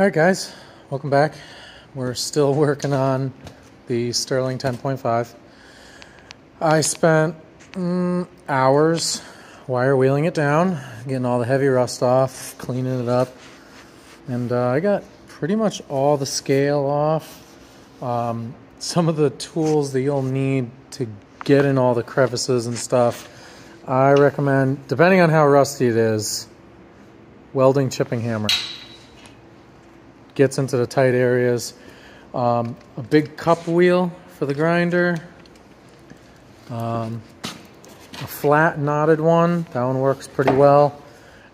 Alright guys, welcome back. We're still working on the Sterling 10.5. I spent hours wire wheeling it down, getting all the heavy rust off, cleaning it up, and I got pretty much all the scale off. Some of the tools that you'll need to get in all the crevices and stuff, I recommend, depending on how rusty it is, welding chipping hammer. Gets into the tight areas. A big cup wheel for the grinder. A flat knotted one, that one works pretty well.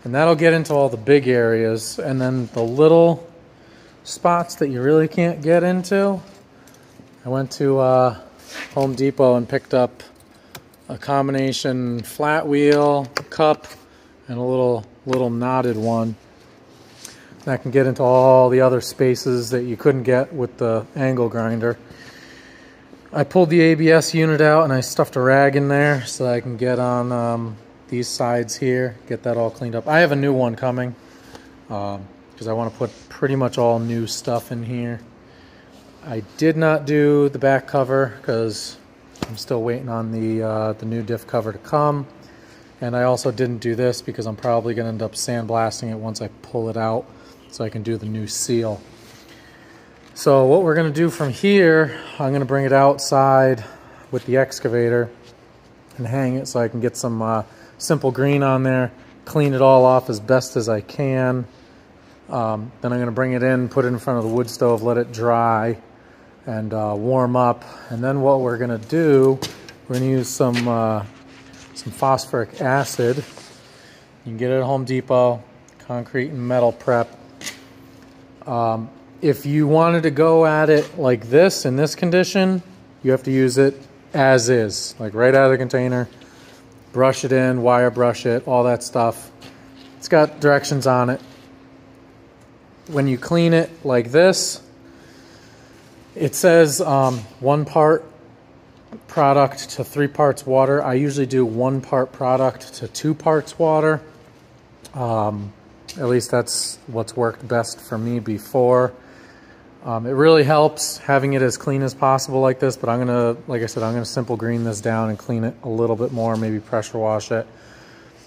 And that'll get into all the big areas. And then the little spots that you really can't get into, I went to Home Depot and picked up a combination flat wheel, cup, and a little knotted one. That can get into all the other spaces that you couldn't get with the angle grinder. I pulled the ABS unit out and I stuffed a rag in there so that I can get on these sides here, get that all cleaned up. I have a new one coming because I want to put pretty much all new stuff in here. I did not do the back cover because I'm still waiting on the new diff cover to come. And I also didn't do this because I'm probably going to end up sandblasting it once I pull it out, so I can do the new seal. So what we're going to do from here, I'm going to bring it outside with the excavator and hang it so I can get some simple green on there, clean it all off as best as I can. Then I'm going to bring it in, put it in front of the wood stove, let it dry and warm up. And then what we're going to do, we're going to use some phosphoric acid. You can get it at Home Depot, concrete and metal prep. If you wanted to go at it like this, in this condition, you have to use it as is, like right out of the container. Brush it in, wire brush it, all that stuff. It's got directions on it. When you clean it like this, it says 1 part product to 3 parts water. I usually do 1 part product to 2 parts water. At least that's what's worked best for me before. It really helps having it as clean as possible like this, but I'm gonna, like I said, I'm gonna simple green this down and clean it a little bit more, maybe pressure wash it.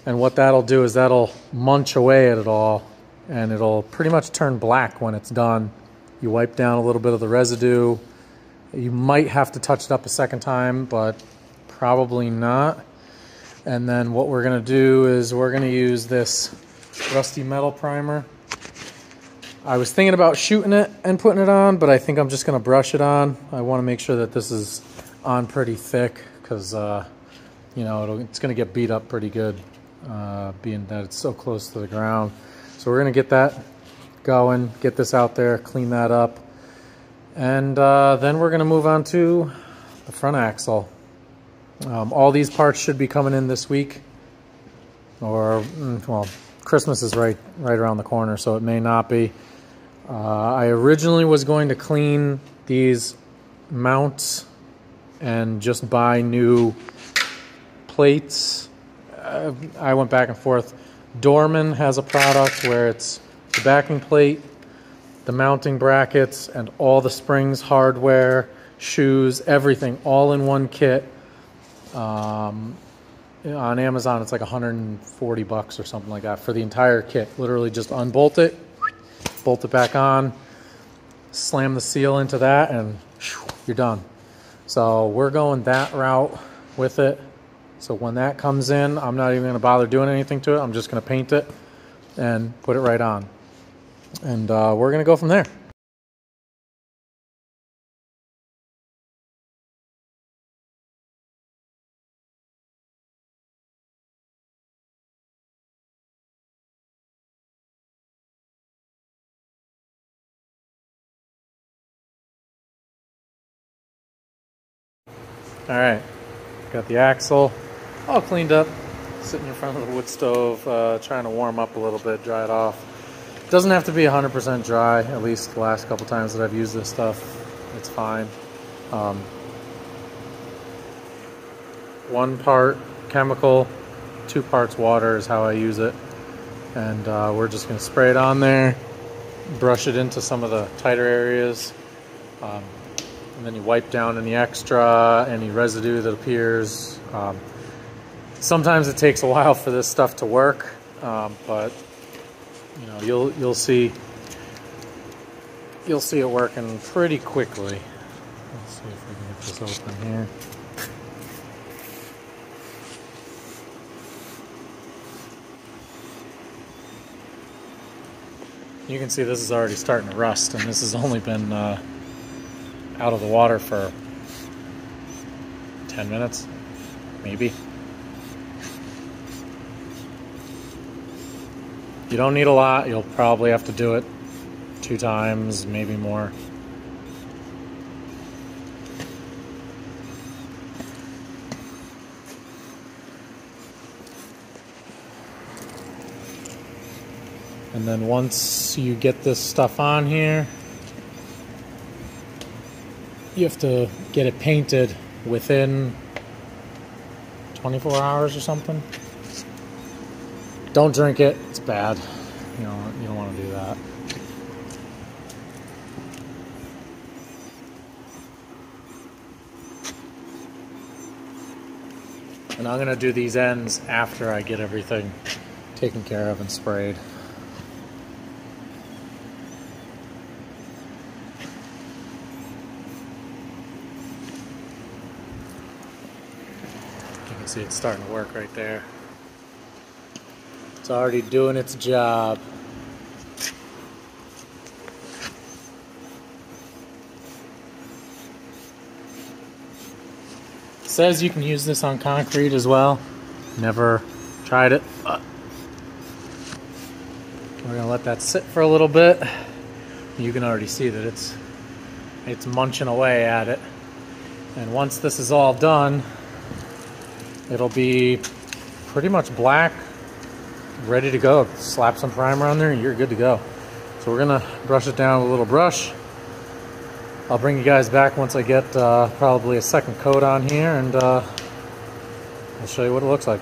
And what that'll do is that'll munch away at it all, and it'll pretty much turn black when it's done. You wipe down a little bit of the residue. You might have to touch it up a second time, but probably not. And then what we're gonna do is we're gonna use this rusty metal primer. I was thinking about shooting it and putting it on, but I think I'm just going to brush it on. I want to make sure that this is on pretty thick because, you know, it's going to get beat up pretty good being that it's so close to the ground. So we're going to get that going, get this out there, clean that up. And then we're going to move on to the front axle. All these parts should be coming in this week. Or, well, Christmas is right around the corner, so it may not be. I originally was going to clean these mounts and just buy new plates. I went back and forth. Dorman has a product where it's the backing plate, the mounting brackets, and all the springs, hardware, shoes, everything, all in one kit. On Amazon, it's like 140 bucks or something like that for the entire kit. Literally just unbolt it, bolt it back on, slam the seal into that, and you're done. So we're going that route with it. So when that comes in, I'm not even going to bother doing anything to it. I'm just going to paint it and put it right on. And we're going to go from there. All right, got the axle all cleaned up, sitting in front of the wood stove, trying to warm up a little bit, dry it off. Doesn't have to be 100% dry, at least the last couple times that I've used this stuff, it's fine. 1 part chemical, 2 parts water is how I use it. And we're just gonna spray it on there, brush it into some of the tighter areas. And then you wipe down any extra, any residue that appears. Sometimes it takes a while for this stuff to work, but you know, you'll see it working pretty quickly. Let's see if we can get this open here. You can see this is already starting to rust, and this has only been out of the water for 10 minutes, maybe. You don't need a lot. You'll probably have to do it 2 times, maybe more. And then once you get this stuff on here, you have to get it painted within 24 hours or something. Don't drink it, it's bad. You don't want to do that. And I'm gonna do these ends after I get everything taken care of and sprayed. You can see it's starting to work right there. It's already doing its job. It says you can use this on concrete as well. Never tried it, but we're gonna let that sit for a little bit. You can already see that it's munching away at it. And once this is all done, it'll be pretty much black, ready to go. Slap some primer on there and you're good to go. So we're gonna brush it down with a little brush. I'll bring you guys back once I get probably a second coat on here, and I'll show you what it looks like.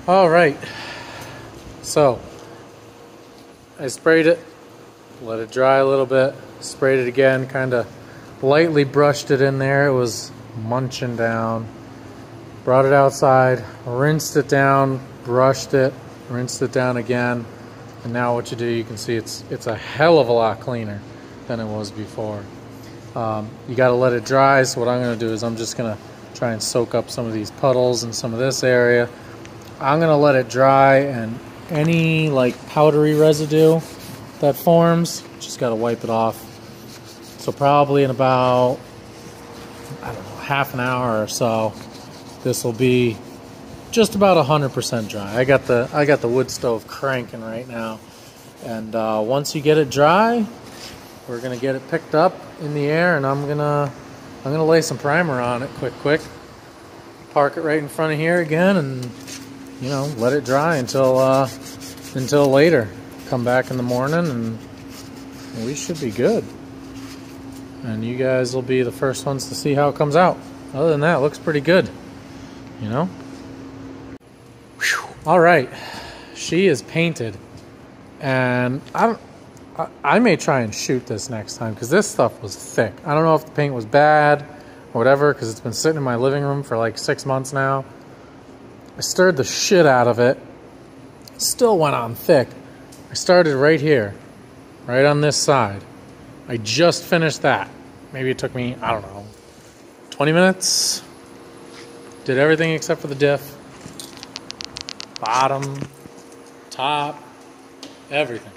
All right, so I sprayed it, let it dry a little bit, sprayed it again, kind of lightly brushed it in there. It was munching down. Brought it outside, rinsed it down, brushed it, rinsed it down again, and now what you do, you can see it's a hell of a lot cleaner than it was before. You got to let it dry, so what I'm going to do is I'm just going to try and soak up some of these puddles and some of this area. I'm going to let it dry, and any like powdery residue that forms, just got to wipe it off. So probably in about, I don't know, half an hour or so, this will be just about 100% dry. I got the wood stove cranking right now, and once you get it dry, we're gonna get it picked up in the air, and I'm gonna lay some primer on it quick. Park it right in front of here again, and you know, let it dry until later. Come back in the morning, and we should be good. And you guys will be the first ones to see how it comes out. Other than that, it looks pretty good. You know? All right, she is painted, and I may try and shoot this next time because this stuff was thick. I don't know if the paint was bad or whatever, because it's been sitting in my living room for like 6 months now. I stirred the shit out of it. Still went on thick. I started right here, right on this side. I just finished that. Maybe it took me, I don't know, 20 minutes. Did everything except for the diff. Bottom, top, everything.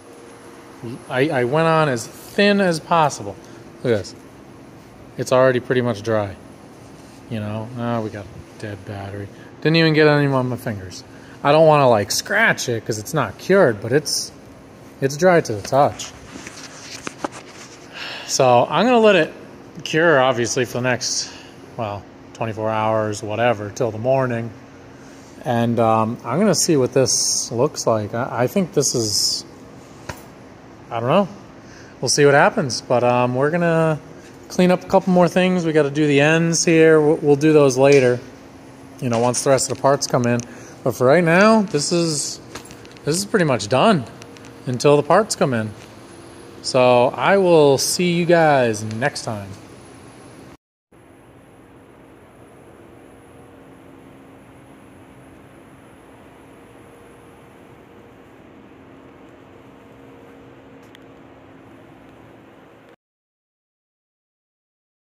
I went on as thin as possible. Look at this. It's already pretty much dry. You know, oh, we got a dead battery. Didn't even get any on my fingers. I don't want to like scratch it because it's not cured, but it's dry to the touch. So I'm gonna let it cure, obviously, for the next, well, 24 hours, whatever, till the morning. And I'm gonna see what this looks like. I think this is, I don't know. We'll see what happens. But we're gonna clean up a couple more things. We got to do the ends here. We'll do those later, you know, once the rest of the parts come in. But for right now, this is pretty much done until the parts come in. So I will see you guys next time.